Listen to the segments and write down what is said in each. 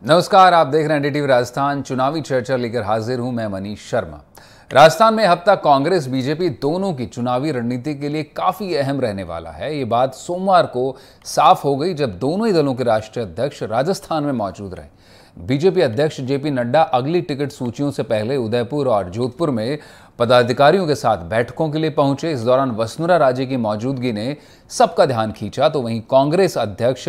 नमस्कार, आप देख रहे हैं एनडीटीवी राजस्थान। चुनावी चर्चा लेकर हाजिर हूं मैं मनीष शर्मा। राजस्थान में हफ्ता कांग्रेस बीजेपी दोनों की चुनावी रणनीति के लिए काफी अहम रहने वाला है। ये बात सोमवार को साफ हो गई जब दोनों ही दलों के राष्ट्रीय अध्यक्ष राजस्थान में मौजूद रहे। बीजेपी अध्यक्ष जेपी नड्डा अगली टिकट सूचियों से पहले उदयपुर और जोधपुर में पदाधिकारियों के साथ बैठकों के लिए पहुंचे। इस दौरान वसुंधरा राजे की मौजूदगी ने सबका ध्यान खींचा, तो वहीं कांग्रेस अध्यक्ष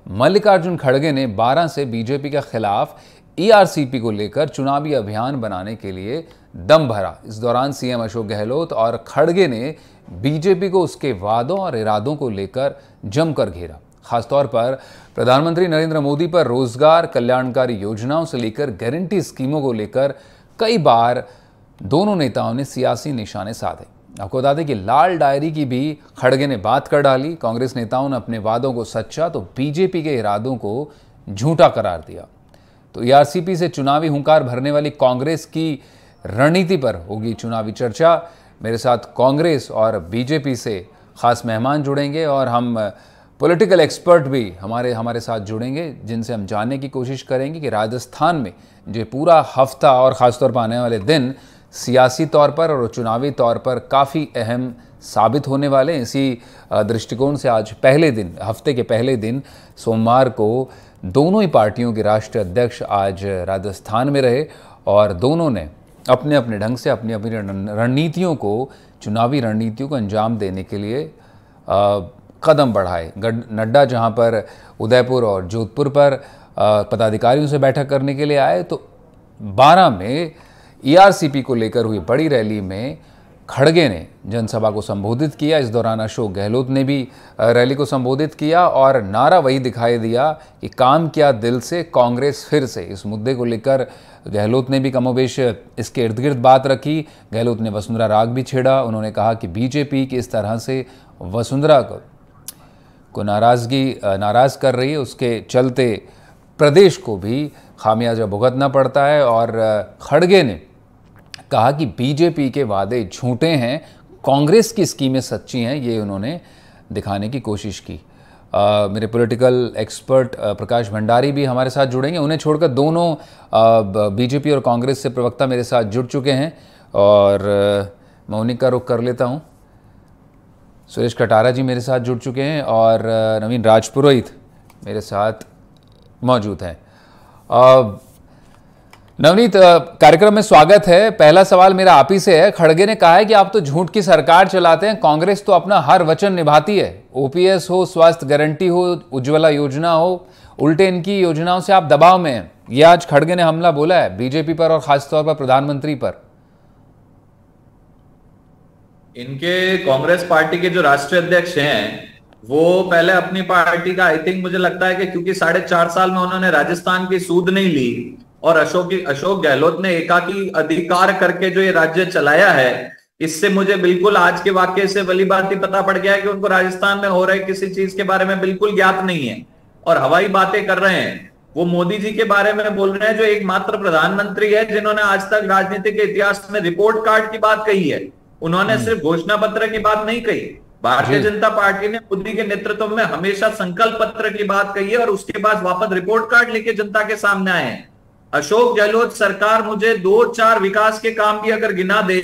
मल्लिकार्जुन खड़गे ने 12 से बीजेपी के खिलाफ ईआरसीपी को लेकर चुनावी अभियान बनाने के लिए दम भरा। इस दौरान सीएम अशोक गहलोत और खड़गे ने बीजेपी को उसके वादों और इरादों को लेकर जमकर घेरा। खासतौर पर प्रधानमंत्री नरेंद्र मोदी पर रोजगार कल्याणकारी योजनाओं से लेकर गारंटी स्कीमों को लेकर कई बार दोनों नेताओं ने सियासी निशाने साधे। आपको बता दें कि लाल डायरी की भी खड़गे ने बात कर डाली। कांग्रेस नेताओं ने अपने वादों को सच्चा तो बीजेपी के इरादों को झूठा करार दिया। तो ईआरसीपी से चुनावी हुंकार भरने वाली कांग्रेस की रणनीति पर होगी चुनावी चर्चा। मेरे साथ कांग्रेस और बीजेपी से खास मेहमान जुड़ेंगे और हम पॉलिटिकल एक्सपर्ट भी हमारे साथ जुड़ेंगे, जिनसे हम जानने की कोशिश करेंगे कि राजस्थान में जो पूरा हफ्ता और ख़ासतौर पर आने वाले दिन सियासी तौर पर और चुनावी तौर पर काफ़ी अहम साबित होने वाले हैं। इसी दृष्टिकोण से आज पहले दिन, हफ्ते के पहले दिन सोमवार को दोनों ही पार्टियों के राष्ट्रीय अध्यक्ष आज राजस्थान में रहे और दोनों ने अपने अपने ढंग से अपनी अपनी रणनीतियों को, चुनावी रणनीतियों को अंजाम देने के लिए कदम बढ़ाए। नड्डा जहां पर उदयपुर और जोधपुर पर पदाधिकारियों से बैठक करने के लिए आए, तो 12 में ईआरसीपी को लेकर हुई बड़ी रैली में खड़गे ने जनसभा को संबोधित किया। इस दौरान अशोक गहलोत ने भी रैली को संबोधित किया और नारा वही दिखाई दिया कि काम किया दिल से, कांग्रेस फिर से। इस मुद्दे को लेकर गहलोत ने भी कमोबेश इसके इर्द गिर्द बात रखी। गहलोत ने वसुंधरा राग भी छेड़ा। उन्होंने कहा कि बीजेपी की इस तरह से वसुंधरा को नाराज़ कर रही है, उसके चलते प्रदेश को भी खामियाजा भुगतना पड़ता है। और खड़गे ने कहा कि बीजेपी के वादे झूठे हैं, कांग्रेस की स्कीमें सच्ची हैं, ये उन्होंने दिखाने की कोशिश की। मेरे पॉलिटिकल एक्सपर्ट प्रकाश भंडारी भी हमारे साथ जुड़ेंगे। उन्हें छोड़कर दोनों बीजेपी और कांग्रेस से प्रवक्ता मेरे साथ जुड़ चुके हैं और मैं उन्हीं का रुख कर लेता हूं। सुरेश कटारा जी मेरे साथ जुड़ चुके हैं और नवीन राजपुरोहित मेरे साथ मौजूद हैं। नवनीत, कार्यक्रम में स्वागत है। पहला सवाल मेरा आप ही से है। खड़गे ने कहा है कि आप तो झूठ की सरकार चलाते हैं, कांग्रेस तो अपना हर वचन निभाती है। ओपीएस हो, स्वास्थ्य गारंटी हो, उज्ज्वला योजना हो, उल्टे इनकी योजनाओं से आप दबाव में हैं। यह आज खड़गे ने हमला बोला है बीजेपी पर और खासतौर पर प्रधानमंत्री पर। इनके कांग्रेस पार्टी के जो राष्ट्रीय अध्यक्ष हैं वो पहले अपनी पार्टी का, आई थिंक मुझे लगता है कि क्योंकि 4.5 साल में उन्होंने राजस्थान की सूद नहीं ली और अशोक गहलोत ने एकाकी अधिकार करके जो ये राज्य चलाया है, इससे मुझे बिल्कुल आज के वाकये से भली बात ही पता पड़ गया है कि उनको राजस्थान में हो रहे किसी चीज के बारे में बिल्कुल ज्ञात नहीं है और हवाई बातें कर रहे हैं। वो मोदी जी के बारे में बोल रहे हैं जो एकमात्र प्रधानमंत्री है जिन्होंने आज तक राजनीति के इतिहास में रिपोर्ट कार्ड की बात कही है। उन्होंने सिर्फ घोषणा पत्र की बात नहीं कही। भारतीय जनता पार्टी ने मोदी के नेतृत्व में हमेशा संकल्प पत्र की बात कही है और उसके बाद वापस रिपोर्ट कार्ड लेके जनता के सामने आए हैं। अशोक गहलोत सरकार मुझे 2-4 विकास के काम भी अगर गिना दे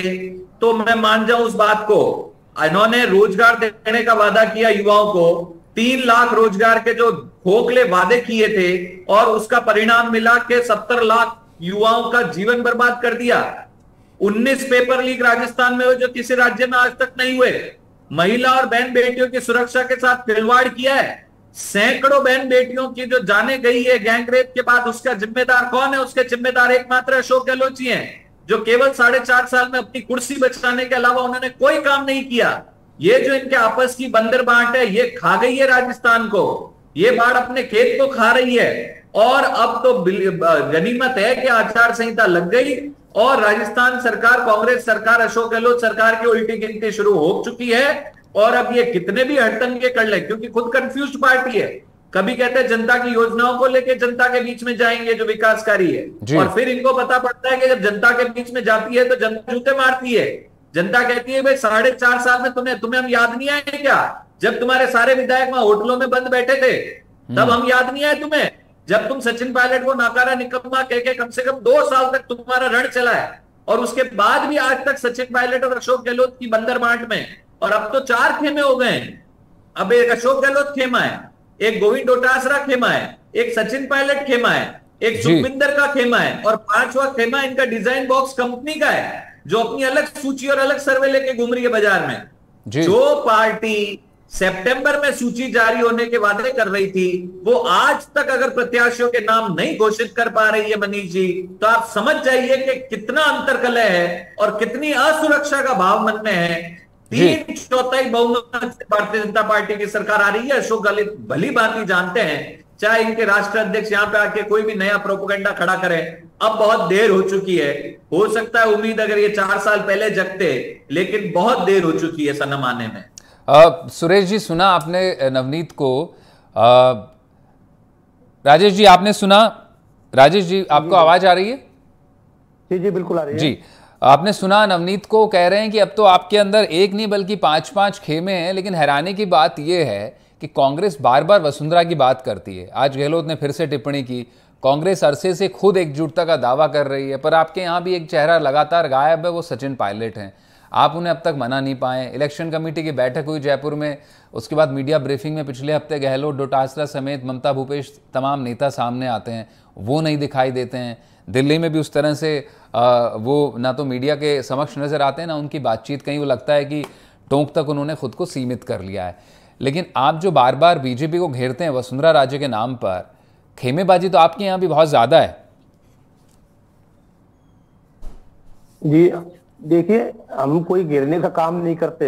तो मैं मान जाऊं उस बात को। इन्होंने रोजगार देने का वादा किया युवाओं को, 3 लाख रोजगार के जो खोखले वादे किए थे और उसका परिणाम मिला कि 70 लाख युवाओं का जीवन बर्बाद कर दिया। 19 पेपर लीक राजस्थान में हुए जो किसी राज्य में आज तक नहीं हुए। महिला और बहन बेटियों की सुरक्षा के साथ खिलवाड़ किया है। सैकड़ों बहन बेटियों की जो जाने गई है गैंगरेप के बाद, उसका जिम्मेदार कौन है? उसके जिम्मेदार एकमात्र अशोक गहलोत जी हैं, जो केवल 4.5 साल में अपनी कुर्सी बचाने के अलावा उन्होंने कोई काम नहीं किया। ये जो इनके आपस की बंदर बांट है, ये खा गई है राजस्थान को। ये बाढ़ अपने खेत को खा रही है और अब तो गनीमत है कि आचार संहिता लग गई और राजस्थान सरकार, कांग्रेस सरकार, अशोक गहलोत सरकार की उल्टी गिनती शुरू हो चुकी है। और अब ये कितने भी हड़तंगे कर ले, क्योंकि खुद कंफ्यूज्ड पार्टी है। कभी कहते हैं जनता की योजनाओं को लेके जनता के बीच में जाएंगे जो विकासकारी है, और फिर इनको पता पड़ता है कि जब जनता के बीच में जाती है तो जनता जूते मारती है। जनता कहती है भाई 4.5 साल में तुम्हें हम याद नहीं आए क्या? जब तुम्हारे सारे विधायक वहां होटलों में बंद बैठे थे तब हम याद नहीं आए तुम्हें? जब तुम सचिन पायलट को नाकारा निकम्मा कह के कम से कम 2 साल तक तुम्हारा रण चला है, और उसके बाद भी आज तक सचिन पायलट और अशोक गहलोत की बंदरबांट में, और अब तो 4 खेमे हो गए हैं। अब एक अशोक गहलोत खेमा है, एक गोविंद डोटासरा खेमा है, एक सचिन पायलट खेमा है, एक सुखविंदर का खेमा है, और 5वां खेमा इनका डिजाइन बॉक्स कंपनी का है, जो अपनी अलग सूची और अलग सर्वे लेके घूम रही है बाजार में। जो पार्टी सितंबर में सूची जारी होने के वादे कर रही थी, वो आज तक अगर प्रत्याशियों के नाम नहीं घोषित कर पा रही है मनीष जी, तो आप समझ जाइए कि कितना अंतर्कलह है और कितनी असुरक्षा का भाव मन में है। 3/4 बहुमत से भारतीय जनता पार्टी की सरकार आ रही है। अशोक गहलोत भली भांति जानते हैं, चाहे इनके राष्ट्रीय अध्यक्ष यहां पे आके कोई भी नया प्रोपेगेंडा खड़ा करें, अब बहुत देर हो चुकी है। हो सकता है उम्मीद अगर ये 4 साल पहले जगते, लेकिन बहुत देर हो चुकी है सनम आने में। सुरेश जी, सुना आपने नवनीत को? राजेश जी, आपने सुना? राजेश जी, आपको आवाज आ रही है? जी जी, बिल्कुल आ रही है जी। आपने सुना नवनीत को? कह रहे हैं कि अब तो आपके अंदर एक नहीं बल्कि 5-5 खेमे हैं। लेकिन हैरानी की बात यह है कि कांग्रेस बार बार वसुंधरा की बात करती है। आज गहलोत ने फिर से टिप्पणी की, कांग्रेस अरसे से खुद एकजुटता का दावा कर रही है, पर आपके यहाँ भी एक चेहरा लगातार गायब है, वो सचिन पायलट हैं। आप उन्हें अब तक मना नहीं पाए। इलेक्शन कमेटी की बैठक हुई जयपुर में, उसके बाद मीडिया ब्रीफिंग में पिछले हफ्ते गहलोत, डोटासरा समेत ममता, भूपेश, तमाम नेता सामने आते हैं, वो नहीं दिखाई देते हैं। दिल्ली में भी उस तरह से वो ना तो मीडिया के समक्ष नज़र आते हैं, ना उनकी बातचीत, कहीं वो लगता है कि टोंक तक उन्होंने खुद को सीमित कर लिया है। लेकिन आप जो बार बार बीजेपी को घेरते हैं वसुंधरा राजे के नाम पर, खेमेबाजी तो आपके यहाँ भी बहुत ज़्यादा है। जी देखिए, हम कोई घेरने का काम नहीं करते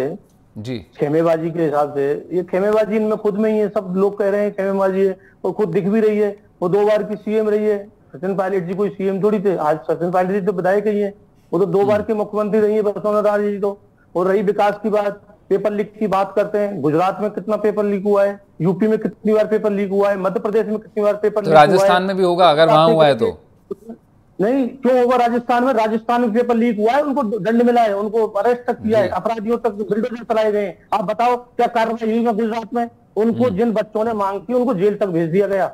जी। खेमेबाजी के हिसाब से ये खेमेबाजी इनमें खुद में ही है। सब लोग कह रहे हैं खेमेबाजी है, और खुद दिख भी रही है। वो 2 बार की सीएम रही है। सचिन पायलट जी कोई सीएम थोड़ी थे। आज सचिन पायलट जी तो विधायक ही है, वो तो 2 बार के मुख्यमंत्री रही है वसुंधरा राजे जी तो। और रही विकास की बात, पेपर लीक की बात करते हैं, गुजरात में कितना पेपर लीक हुआ है, यूपी में कितनी बार पेपर लीक हुआ है, मध्य प्रदेश में कितनी बार पेपर लीक हुआ है। राजस्थान में भी होगा अगर वहां हुआ है तो। नहीं, क्यों होगा राजस्थान में? राजस्थान में पेपर लीक हुआ है, उनको दंड मिला है, उनको अरेस्ट तक किया है, अपराधियों तक बिल्डोजर चलाए गए। आप बताओ क्या कार्रवाई हुई गुजरात में? उनको जिन बच्चों ने मांग की उनको जेल तक भेज दिया गया।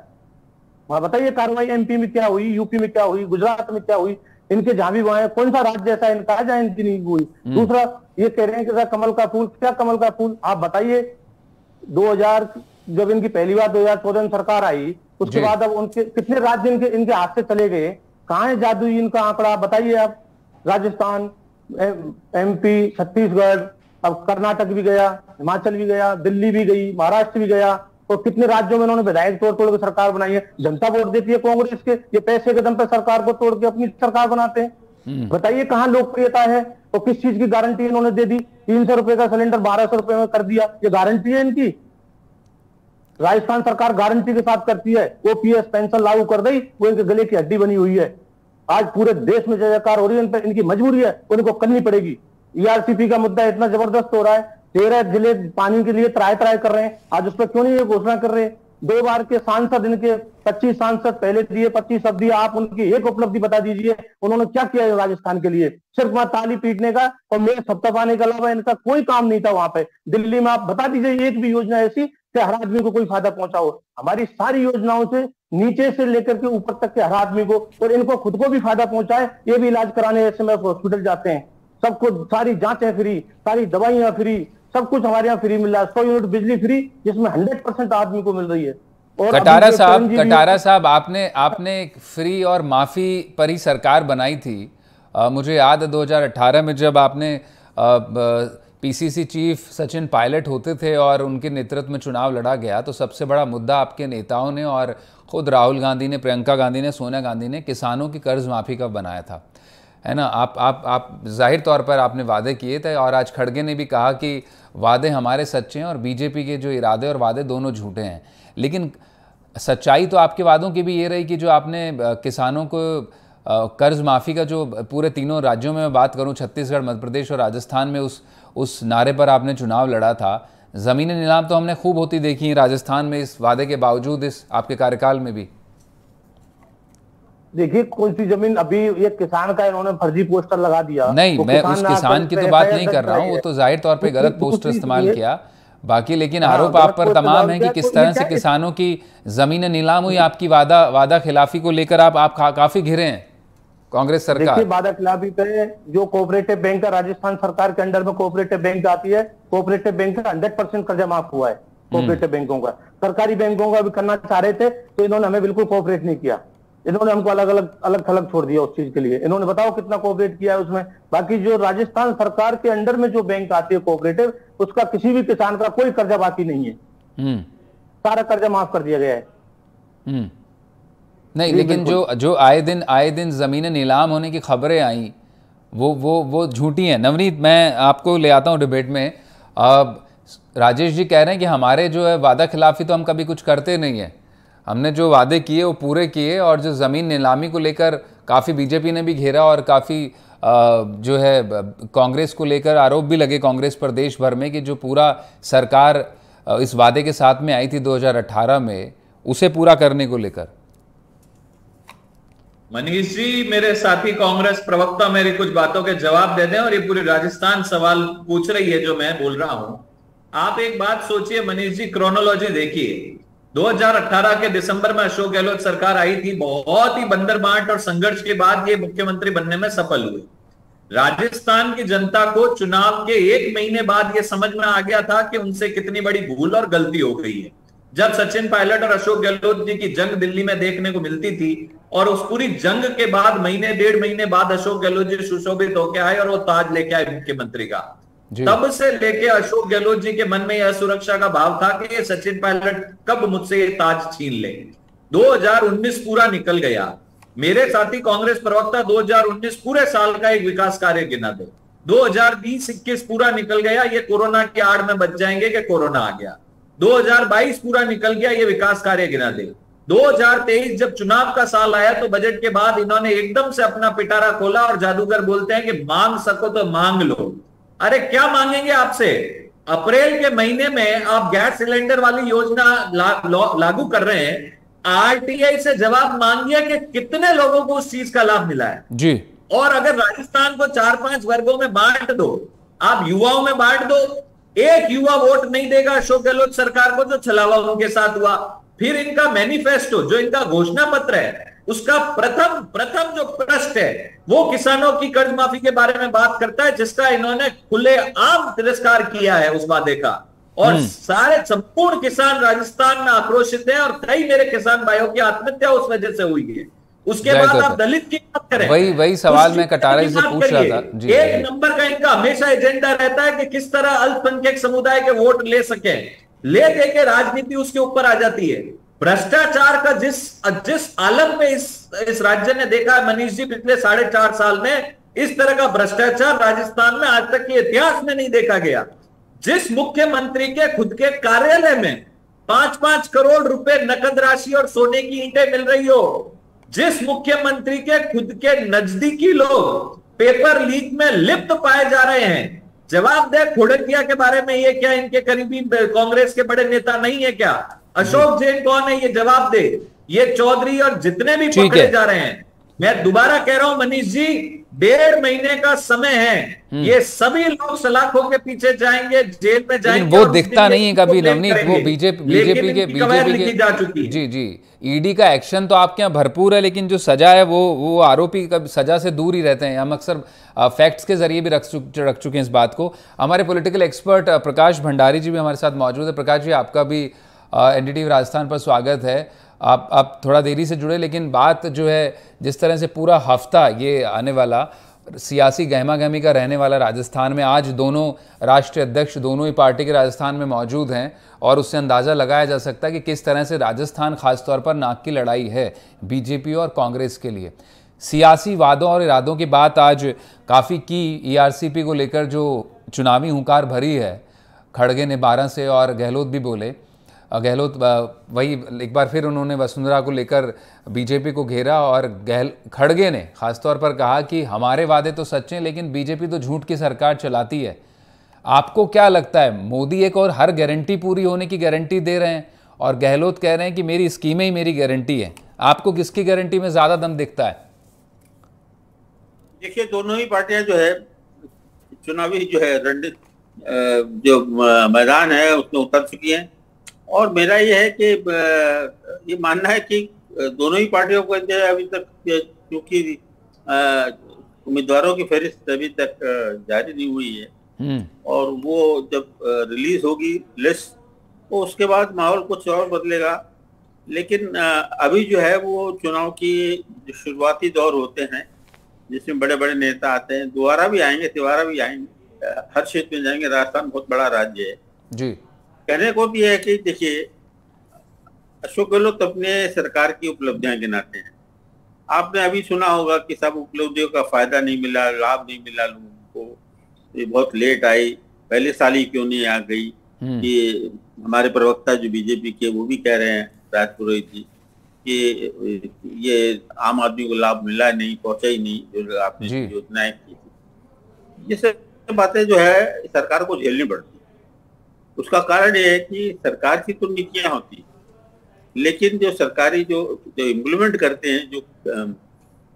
वहां बताइए कार्रवाई एमपी में क्या हुई, यूपी में क्या हुई, गुजरात में क्या हुई? इनके जहां भी वहां कौन सा राज्य ऐसा इनका जहां इनकी नहीं हुई? दूसरा ये कह रहे हैं कि कमल का फूल, क्या कमल का फूल? आप बताइए 2000 जब इनकी पहली बार 2014 में सरकार आई, उसके बाद अब उनके कितने राज्य इनके हाथ से चले गए? कहां है जादू इनका आंकड़ा? बताइए आप। राजस्थान, एमपी, छत्तीसगढ़, अब कर्नाटक भी गया, हिमाचल भी गया, दिल्ली भी गई, महाराष्ट्र भी गया, और कितने राज्यों में उन्होंने विधायक तोड़ तोड़ के सरकार बनाई है। जनता वोट देती है कांग्रेस के, ये पैसे के दम पे सरकार को तोड़ के अपनी सरकार बनाते हैं। बताइए कहां लोकप्रियता है और किस चीज की गारंटी इन्होंने दे दी? 300 रुपए का सिलेंडर 1200 रुपए में कर दिया, ये गारंटी है इनकी? राजस्थान सरकार गारंटी के साथ करती है, ओपीएस पेंशन लागू कर दी, वो इनके गले की हड्डी बनी हुई है। आज पूरे देश में जय जयकार हो रही है, इनकी मजबूरी है, उनको करनी पड़ेगी। ईआरसीपी का मुद्दा इतना जबरदस्त हो रहा है, 13 जिले पानी के लिए त्राय कर रहे हैं, आज उस पर क्यों नहीं ये घोषणा कर रहे? 2 बार के सांसद इनके 25 सांसद पहले दिए, 25 अब दिए। आप उनकी एक उपलब्धि बता दीजिए, उन्होंने क्या किया है राजस्थान के लिए? सिर्फ वहां ताली पीटने का और मेरे थपथपाने के अलावा इनका कोई काम नहीं था वहां पे। दिल्ली में आप बता दीजिए एक भी योजना ऐसी कि हर आदमी को कोई फायदा पहुंचा हो। हमारी सारी योजनाओं से नीचे से लेकर के ऊपर तक के हर आदमी को, और इनको खुद को भी फायदा पहुंचाए। ये भी इलाज कराने एसएमएस हॉस्पिटल जाते हैं, सबको सारी जांचें फ्री, सारी दवाइयां फ्री, सब कुछ हमारे यहाँ फ्री मिल रहा है। 100 यूनिट बिजली फ्री, जिसमें 100% आदमी को मिल रही है। और कटारा साहब, आपने फ्री और माफी पर ही सरकार बनाई थी। मुझे याद है 2018 में जब आपने पीसीसी चीफ सचिन पायलट होते थे और उनके नेतृत्व में चुनाव लड़ा गया, तो सबसे बड़ा मुद्दा आपके नेताओं ने और खुद राहुल गांधी ने, प्रियंका गांधी ने, सोनिया गांधी ने किसानों की कर्ज माफी का बनाया था, है ना? आप जाहिर तौर पर आपने वादे किए थे, और आज खड़गे ने भी कहा कि वादे हमारे सच्चे हैं और बीजेपी के जो इरादे और वादे दोनों झूठे हैं। लेकिन सच्चाई तो आपके वादों की भी ये रही कि जो आपने किसानों को कर्ज माफ़ी का जो पूरे तीनों राज्यों में मैं बात करूं, छत्तीसगढ़, मध्य प्रदेश और राजस्थान में उस नारे पर आपने चुनाव लड़ा था। ज़मीनी नीलाम तो हमने खूब होती देखी राजस्थान में इस वादे के बावजूद, इस आपके कार्यकाल में भी। देखिए कौन सी जमीन, अभी ये किसान का इन्होंने फर्जी पोस्टर लगा दिया। नहीं, मैं उस किसान की तो बात नहीं कर रहा हूँ, वो तो जाहिर तौर पे गलत पोस्टर इस्तेमाल किया। बाकी लेकिन हाँ, आरोप आप पर गोरखपुर तमाम से है कि लौट किस गया, तरह तो से ये क्या- किसानों की जमीनें नीलाम हुई, आपकी वादा खिलाफी को लेकर आप काफी घिरे हैं कांग्रेस देखिए, सरकार। वादा खिलाफी पे जो कोऑपरेटिव बैंक का राजस्थान सरकार के अंडर में कोऑपरेटिव बैंक आती है, कोऑपरेटिव बैंक का 100% कर्जा माफ हुआ है। कोऑपरेटिव बैंकों का, सरकारी बैंकों का भी करना चाह रहे थे तो इन्होंने हमें बिल्कुल कोऑपरेट नहीं किया। इन्होंने हमको अलग थलग छोड़ दिया उस चीज के लिए। इन्होंने बताओ कितना कोऑपरेट किया है उसमें। बाकी जो राजस्थान सरकार के अंडर में जो बैंक आती है कोऑपरेटिव, उसका किसी भी किसान का कोई कर्जा बाकी नहीं है, सारा कर्जा माफ कर दिया गया है। नहीं, लेकिन जो आए दिन जमीनें नीलाम होने की खबरें आई वो झूठी हैं। नवनीत, मैं आपको ले आता हूं डिबेट में। अब राजेश जी कह रहे हैं कि हमारे जो है वादा खिलाफी तो हम कभी कुछ करते नहीं है, हमने जो वादे किए वो पूरे किए, और जो ज़मीन नीलामी को लेकर काफ़ी बीजेपी ने भी घेरा और काफ़ी जो है कांग्रेस को लेकर आरोप भी लगे कांग्रेस पर देश भर में कि जो पूरा सरकार इस वादे के साथ में आई थी 2018 में, उसे पूरा करने को लेकर। मनीष जी, मेरे साथी कांग्रेस प्रवक्ता मेरी कुछ बातों के जवाब दे दें, और ये पूरी राजस्थान सवाल पूछ रही है जो मैं बोल रहा हूं। आप एक बात सोचिए मनीष जी, क्रोनोलॉजी देखिए। 2018 के दिसंबर में अशोक गहलोत सरकार आई थी, बहुत ही बंदरबाट और संघर्ष के बाद ये मुख्यमंत्री बनने में सफल हुए। राजस्थान की जनता को चुनाव के 1 महीने बाद ये समझ में आ गया था कि उनसे कितनी बड़ी भूल और गलती हो गई है। जब सचिन पायलट और अशोक गहलोत जी की जंग दिल्ली में देखने को मिलती थी, और उस पूरी जंग के बाद महीने 1.5 महीने बाद अशोक गहलोत जी सुशोभित होकर आए और वो ताज लेके आए मुख्यमंत्री का, तब से लेके अशोक गहलोत जी के मन में यह सुरक्षा का भाव था कि ये सचिन पायलट कब मुझसे ये ताज छीन ले। 2019 पूरा निकल गया। मेरे साथी कांग्रेस प्रवक्ता 2019 पूरे साल का एक विकास कार्य गिना दो। 2020-21 पूरा निकल गया, ये कोरोना की आड़ में बच जाएंगे कि कोरोना आ गया। 2022 पूरा निकल गया, ये विकास कार्य गिना दे। 2023 जब चुनाव का साल आया तो बजट के बाद इन्होंने एकदम से अपना पिटारा खोला और जादूगर बोलते हैं कि मांग सको तो मांग लो। अरे क्या मांगेंगे आपसे? अप्रैल के महीने में आप गैस सिलेंडर वाली योजना लागू कर रहे हैं, आरटीआई से जवाब मांगिए कि कितने लोगों को उस चीज का लाभ मिला है जी। और अगर राजस्थान को 4-5 वर्गों में बांट दो, आप युवाओं में बांट दो, एक युवा वोट नहीं देगा अशोक गहलोत सरकार को जो छलावा उनके साथ हुआ। फिर इनका मैनिफेस्टो, जो इनका घोषणा पत्र है, उसका प्रथम जो पृष्ठ है वो किसानों की कर्ज माफी के बारे में बात करता है, जिसका इन्होंने खुलेआम तिरस्कार किया है उस वादे का। और सारे संपूर्ण किसान राजस्थान में आक्रोशित हैं और कई मेरे किसान भाइयों की आत्महत्या उस वजह से हुई है। उसके बाद आप दलित की बात करें, वही सवाल मैं कटारा से पूछ रहा था जी। एक नंबर का इनका हमेशा एजेंडा रहता है कि किस तरह अल्पसंख्यक समुदाय के वोट ले सके, ले दे के राजनीति उसके ऊपर आ जाती है। भ्रष्टाचार का जिस आलम में इस राज्य ने देखा है मनीष जी, पिछले 4.5 साल में इस तरह का भ्रष्टाचार राजस्थान में आज तक के इतिहास में नहीं देखा गया। जिस मुख्यमंत्री के खुद के कार्यालय में 5-5 करोड़ रुपए नकद राशि और सोने की ईंटें मिल रही हो, जिस मुख्यमंत्री के खुद के नजदीकी लोग पेपर लीक में लिप्त पाए जा रहे हैं, जवाब दे खोड़किया के बारे में। ये क्या इनके करीबी कांग्रेस के बड़े नेता नहीं है क्या? अशोक जैन कौन है, ये जवाब दे। ये चौधरी और जितने भी पकड़े जा रहे हैं, मैं दोबारा कह रहा हूं मनीष जी, 1.5 महीने का समय है, ये सभी लोग सलाखों के पीछे जाएंगे, जेल में जाएंगे। वो दिखता नहीं है कभी नवनीत, वो बीजेपी के जी ईडी का एक्शन तो आपके यहाँ भरपूर है, लेकिन जो सजा है वो आरोपी सजा से दूर ही रहते हैं। हम अक्सर फैक्ट्स के जरिए भी रख चुके हैं इस बात को। हमारे पॉलिटिकल एक्सपर्ट प्रकाश भंडारी जी भी हमारे साथ मौजूद है। प्रकाश जी, आपका भी एनडीटीवी राजस्थान पर स्वागत है। आप थोड़ा देरी से जुड़े, लेकिन बात जो है जिस तरह से पूरा हफ्ता ये आने वाला सियासी गहमा गहमी का रहने वाला राजस्थान में, आज दोनों राष्ट्रीय अध्यक्ष दोनों ही पार्टी के राजस्थान में मौजूद हैं और उससे अंदाज़ा लगाया जा सकता है कि किस तरह से राजस्थान खासतौर पर नाक की लड़ाई है बीजेपी और कांग्रेस के लिए। सियासी वादों और इरादों की बात आज काफ़ी की। ईआरसीपी को लेकर जो चुनावी हुंकार भरी है खड़गे ने 12 से, और गहलोत भी बोले। गहलोत वही एक बार फिर उन्होंने वसुंधरा को लेकर बीजेपी को घेरा और खड़गे ने खासतौर पर कहा कि हमारे वादे तो सच्चे हैं, लेकिन बीजेपी तो झूठ की सरकार चलाती है। आपको क्या लगता है, मोदी एक और हर गारंटी पूरी होने की गारंटी दे रहे हैं और गहलोत कह रहे हैं कि मेरी स्कीमें ही मेरी गारंटी है, आपको किसकी गारंटी में ज़्यादा दम दिखता है? देखिए, दोनों ही पार्टियां जो है चुनावी जो है जो मैदान है उसमें उतर चुकी हैं। और मेरा ये है कि ये मानना है कि दोनों ही पार्टियों को अभी तक, क्योंकि उम्मीदवारों की फहरिस्त अभी तक जारी नहीं हुई है, और वो जब रिलीज होगी लिस्ट तो उसके बाद माहौल कुछ और बदलेगा। लेकिन अभी जो है वो चुनाव की जो शुरुआती दौर होते हैं जिसमें बड़े बड़े नेता आते हैं, दोबारा भी आएंगे, तिवारा भी आएंगे, हर क्षेत्र में जाएंगे। राजस्थान बहुत बड़ा राज्य है जी। कहने को भी है कि देखिए, अशोक गहलोत अपने सरकार की उपलब्धियां गिनाते हैं। आपने अभी सुना होगा कि सब उपलब्धियों का फायदा नहीं मिला, लाभ नहीं मिला लोगों को, ये बहुत लेट आई, पहले साल ही क्यों नहीं आ गई। कि हमारे प्रवक्ता जो बीजेपी के वो भी कह रहे हैं, राजपुरोहित जी, कि ये आम आदमी को लाभ मिला नहीं, पहुंचा ही नहीं जो आपने योजनाएं की थी। ये सब बातें जो है सरकार को झेलनी पड़ती है। उसका कारण ये है कि सरकार की तो नीतियां होती, लेकिन जो सरकारी जो इम्प्लीमेंट करते हैं, जो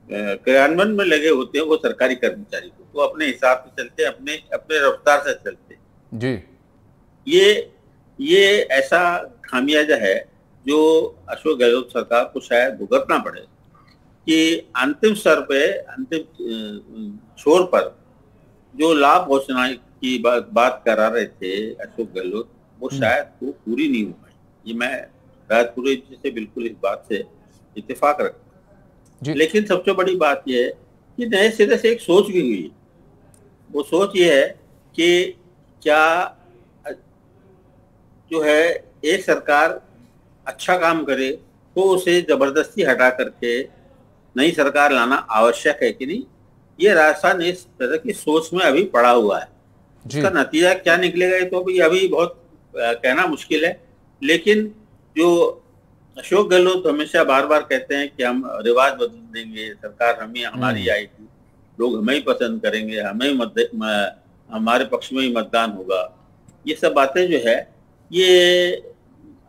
क्रियान्वयन में लगे होते हैं, वो सरकारी कर्मचारी को तो अपने हिसाब से चलते हैं, अपने रफ्तार से चलते हैं जी। ये ऐसा खामियाजा है जो अशोक गहलोत सरकार को शायद भुगतना पड़े कि अंतिम स्तर पे, अंतिम छोर पर जो लाभ घोषणा की बात करा रहे थे अशोक गहलोत, वो शायद वो पूरी नहीं हो पाई। ये मैं राजपुरोहित जी से बिल्कुल इस बात से इत्तेफाक रखता हूँ। लेकिन सबसे बड़ी बात यह है कि नए सिरे से एक सोच भी हुई। वो सोच ये है कि क्या जो है एक सरकार अच्छा काम करे तो उसे जबरदस्ती हटा करके नई सरकार लाना आवश्यक है कि नहीं। ये राजस्थान इस तरह की सोच में अभी पड़ा हुआ है। इसका नतीजा क्या निकलेगा ये तो अभी बहुत कहना मुश्किल है। लेकिन जो अशोक गहलोत हमेशा बार बार कहते हैं कि हम रिवाज बदल देंगे, सरकार हमारी आएगी, लोग हमें ही पसंद करेंगे, हमारे पक्ष में ही मतदान होगा, ये सब बातें जो है ये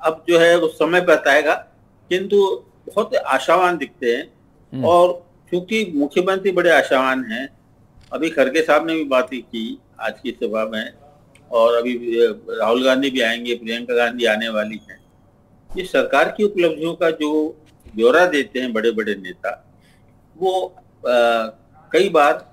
अब जो है उस समय पर बताएगा। किंतु बहुत आशावान दिखते हैं, और क्योंकि मुख्यमंत्री बड़े आशावान हैं, अभी खड़गे साहब ने भी बात की आज की सभा में, और अभी राहुल गांधी भी आएंगे, प्रियंका गांधी आने वाली हैं। ये सरकार की उपलब्धियों का जो ब्यौरा देते हैं बड़े बड़े नेता, वो कई बार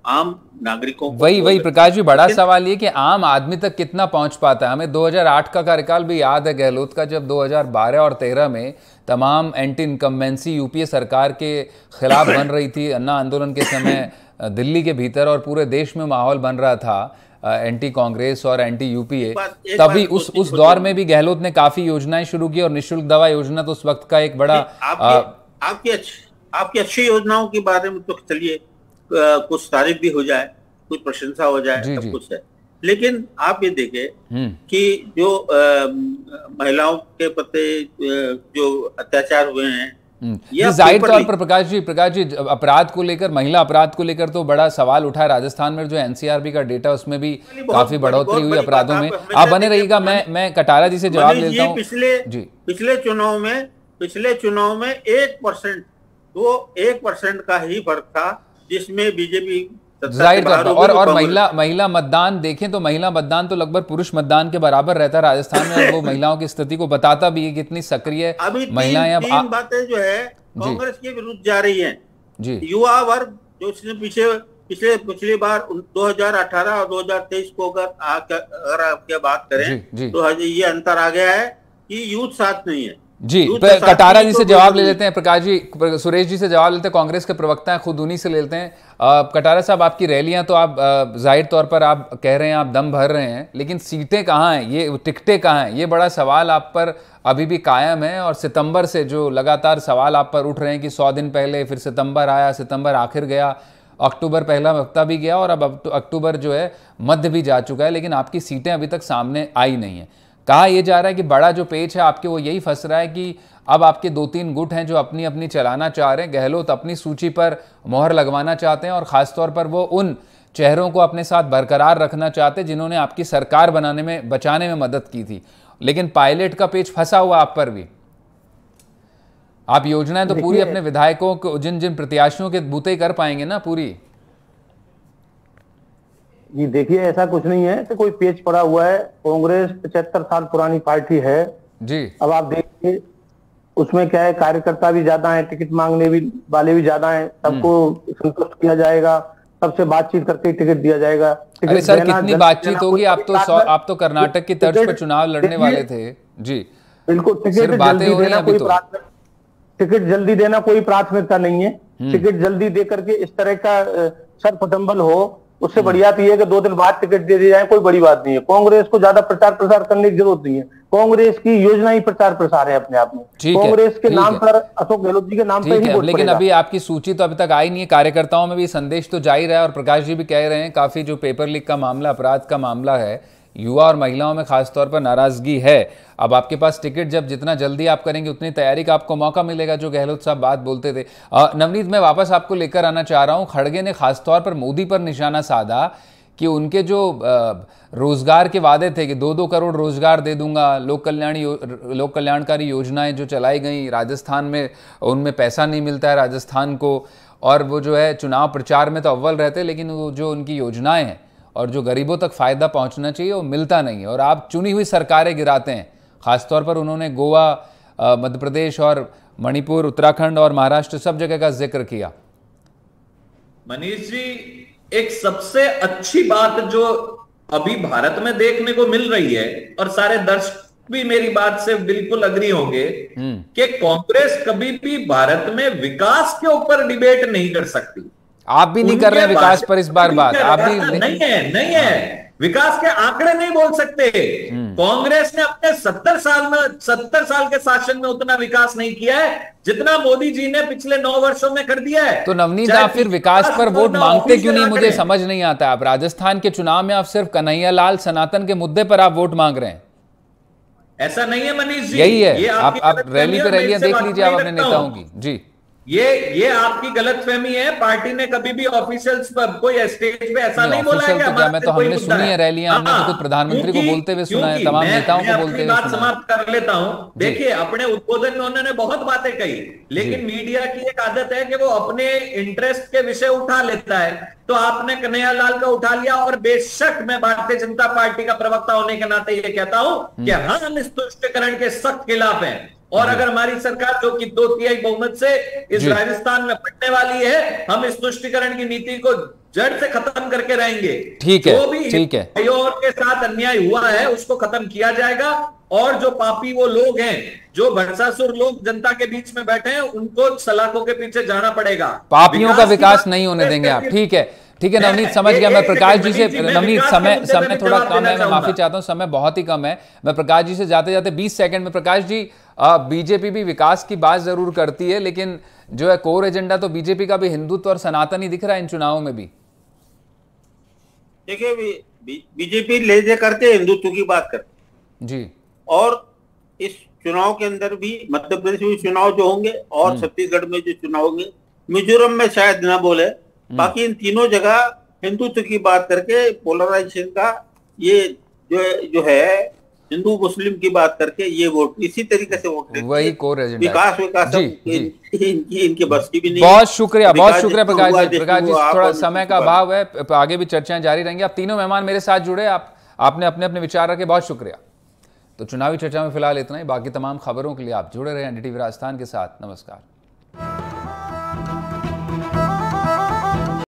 आम नागरिकों को वही प्रकाश जी, बड़ा सवाल ये कि आम आदमी तक कितना पहुंच पाता है। हमें 2008 का कार्यकाल भी याद है गहलोत का, जब 2012 और 13 में तमाम एंटी इनकम्बेंसी यूपीए सरकार के खिलाफ बन रही थी। अन्ना आंदोलन के समय दिल्ली के भीतर और पूरे देश में माहौल बन रहा था एंटी कांग्रेस और एंटी यूपीए। तभी उस दौर में भी गहलोत ने काफी योजनाएं शुरू की, और निःशुल्क दवा योजना तो उस वक्त का एक बड़ा आपकी अच्छी योजनाओं के बारे में तो चलिए कुछ तारीफ भी हो जाए, कुछ प्रशंसा हो जाए, सब कुछ है। लेकिन आप ये देखें कि जो महिलाओं के प्रति जो अत्याचार हुए हैं, जाहिर तौर पर प्रकाश जी अपराध को लेकर, महिला अपराध को लेकर तो बड़ा सवाल उठा है। राजस्थान में जो एनसीआरबी का डेटा, उसमें भी काफी बढ़ोतरी हुई अपराधों में। आप बने रहिएगा, मैं कटारा जी से जवाब लेता हूँ। पिछले चुनाव में 1% तो 1% का ही फर्क था जिसमें बीजेपी जाहिर तौर पर, और महिला मतदान देखें तो महिला मतदान तो लगभग पुरुष मतदान के बराबर रहता है राजस्थान में, और वो महिलाओं की स्थिति को बताता भी है कितनी सक्रिय महिलाएं। तीन बातें जो है कांग्रेस के विरुद्ध जा रही हैं जी। युवा वर्ग जो पिछली बार 2018 और 2023 को अगर आपके बात करें तो ये अंतर आ गया है कि यूथ साथ नहीं है जी। कटारा जी से जवाब ले लेते हैं, प्रकाश जी, सुरेश जी से जवाब लेते हैं, कांग्रेस के प्रवक्ता हैं, खुद उन्हीं से लेते हैं। कटारा साहब, आपकी रैलियां तो आप जाहिर तौर पर आप कह रहे हैं आप दम भर रहे हैं, लेकिन सीटें कहाँ हैं, ये टिकटें कहाँ हैं, ये बड़ा सवाल आप पर अभी भी कायम है। और सितंबर से जो लगातार सवाल आप पर उठ रहे हैं कि 100 दिन पहले फिर सितंबर आया, सितंबर आखिर गया, अक्टूबर पहला हफ्ता भी गया, और अब अक्टूबर जो है मध्य भी जा चुका है, लेकिन आपकी सीटें अभी तक सामने आई नहीं है। कहा यह जा रहा है कि बड़ा जो पेच है आपके वो यही फंस रहा है कि अब आपके 2-3 गुट हैं जो अपनी अपनी चलाना चाह रहे हैं। गहलोत अपनी सूची पर मोहर लगवाना चाहते हैं, और खासतौर पर वो उन चेहरों को अपने साथ बरकरार रखना चाहते हैं जिन्होंने आपकी सरकार बचाने में मदद की थी। लेकिन पायलट का पेच फंसा हुआ आप पर भी। आप योजनाएं तो पूरी अपने विधायकों को, जिन जिन प्रत्याशियों के बूते कर पाएंगे ना पूरी। जी देखिए, ऐसा कुछ नहीं है कि कोई पेच पड़ा हुआ है। कांग्रेस 75 साल पुरानी पार्टी है जी। अब आप देखिए उसमें क्या है, कार्यकर्ता भी ज्यादा है, टिकट मांगने भी वाले भी ज्यादा है, सबको संतुष्ट किया जाएगा, सबसे बातचीत करके टिकट दिया जाएगा। अरे सर, कितनी बातचीत होगी? आप तो कर्नाटक की तर्ज पर चुनाव लड़ने वाले थे जी। बिल्कुल, टिकट जल्दी देना कोई टिकट जल्दी देना कोई प्राथमिकता नहीं है। टिकट जल्दी दे करके इस तरह का सरपटंबल हो, उससे बढ़िया तो है कि 2 दिन बाद टिकट दे दी जाए, कोई बड़ी बात नहीं है। कांग्रेस को ज्यादा प्रचार प्रसार करने की जरूरत नहीं है। कांग्रेस की योजना ही प्रचार प्रसार है अपने आप में। कांग्रेस के नाम पर, अशोक गहलोत जी के नाम पर ही वोट लेकिन अभी आपकी सूची तो अभी तक आई नहीं है। कार्यकर्ताओं में भी संदेश तो जा ही रहा है और प्रकाश जी भी कह रहे हैं काफी जो पेपर लीक का मामला, अपराध का मामला है, युवा और महिलाओं में खासतौर पर नाराजगी है। अब आपके पास टिकट जब जितना जल्दी आप करेंगे उतनी तैयारी का आपको मौका मिलेगा, जो गहलोत साहब बात बोलते थे। नवनीत, मैं वापस आपको लेकर आना चाह रहा हूं। खड़गे ने खासतौर पर मोदी पर निशाना साधा कि उनके जो रोजगार के वादे थे कि 2-2 करोड़ रोजगार दे दूंगा, लोक कल्याणकारी योजनाएं जो चलाई गई राजस्थान में, उनमें पैसा नहीं मिलता है राजस्थान को, और वो जो है चुनाव प्रचार में तो अव्वल रहते, लेकिन वो जो उनकी योजनाएं हैं और जो गरीबों तक फायदा पहुंचना चाहिए वो मिलता नहीं है। और आप चुनी हुई सरकारें गिराते हैं। खासतौर पर उन्होंने गोवा, मध्य प्रदेश और मणिपुर, उत्तराखंड और महाराष्ट्र सब जगह का जिक्र किया। मनीष जी, एक सबसे अच्छी बात जो अभी भारत में देखने को मिल रही है, और सारे दर्शक भी मेरी बात से बिल्कुल अग्री होंगे, कि कांग्रेस कभी भी भारत में विकास के ऊपर डिबेट नहीं कर सकती। आप भी नहीं कर रहे हैं विकास पर इस बार बात, आप भी नहीं है विकास के आंकड़े नहीं बोल सकते। कांग्रेस ने अपने 70 साल के शासन में उतना विकास नहीं किया है जितना मोदी जी ने पिछले 9 वर्षों में कर दिया है। तो नवनीत, आप फिर विकास पर वोट मांगते क्यों नहीं? मुझे समझ नहीं आता। आप राजस्थान के चुनाव में आप सिर्फ कन्हैया लाल सनातन के मुद्दे पर आप वोट मांग रहे हैं। ऐसा नहीं है मनीष जी, यही है। आप रैली पे रैलियां देख लीजिए आप अपने नेताओं की जी। ये आपकी गलतफहमी है। पार्टी ने कभी भी ऑफिशियल्स पर कोई स्टेज पे ऐसा नहीं बोला है कि हमारे तो हमने सुनी है रैलियां, हमने तो खुद प्रधानमंत्री को बोलते हुए सुना है, तमाम नेताओं को बोलते हुए सुना है। समाप्त कर लेता हूं। देखिए, अपने उद्बोधन में उन्होंने बहुत बातें कही, लेकिन मीडिया की एक आदत है कि वो अपने इंटरेस्ट के विषय उठा लेता है। तो आपने कन्हैया लाल का उठा लिया, और बेशक मैं भारतीय जनता पार्टी का प्रवक्ता होने के नाते ये कहता हूं कि हम इस तुष्टीकरण के सख्त खिलाफ हैं। और अगर हमारी सरकार जो कि 2/3 बहुमत से इस राजस्थान में बढ़ने वाली है, हम इस तुष्टीकरण की नीति को जड़ से खत्म करके रहेंगे। ठीक है, जो भी भाइयों के साथ अन्याय हुआ है उसको खत्म किया जाएगा, और जो पापी वो लोग हैं, जो भरसासुर लोग जनता के बीच में बैठे हैं, उनको सलाखों के पीछे जाना पड़ेगा। पापियों का विकास नहीं होने देंगे आप। ठीक है नवनीत, समझ गया। मैं प्रकाश जी से, नवनीत समय थोड़ा कम है, मैं माफी चाहता हूं, समय बहुत ही कम है। मैं प्रकाश जी से जाते जाते 20 सेकंड में, प्रकाश जी, बीजेपी भी विकास की बात जरूर करती है, लेकिन जो है कोर एजेंडा तो बीजेपी का भी हिंदुत्व और सनातन ही दिख रहा है इन चुनावों में भी। देखिए, बीजेपी ले करते हिंदुत्व की बात करते जी, और इस चुनाव के अंदर भी, मध्य प्रदेश में चुनाव जो होंगे और छत्तीसगढ़ में जो चुनाव होंगे, मिजोरम में शायद ना बोले, बाकी इन तीनों जगह हिंदुत्व की बात करके, पोलराइजेशन का ये जो है हिंदू मुस्लिम की बात करके ये वोट इसी तरीके से वोट, वही कोर एजेंडा, विकास इनके बस की भी नहीं। बहुत शुक्रिया प्रकाश जी। प्रकाश जी, थोड़ा समय का अभाव है, आगे भी चर्चाएं जारी रहेंगी। आप तीनों मेहमान मेरे साथ जुड़े, आपने अपने अपने विचार रखे, बहुत शुक्रिया। तो चुनावी चर्चा में फिलहाल इतना ही। बाकी तमाम खबरों के लिए आप जुड़े रहे एनडीटीवी राजस्थान के साथ। नमस्कार।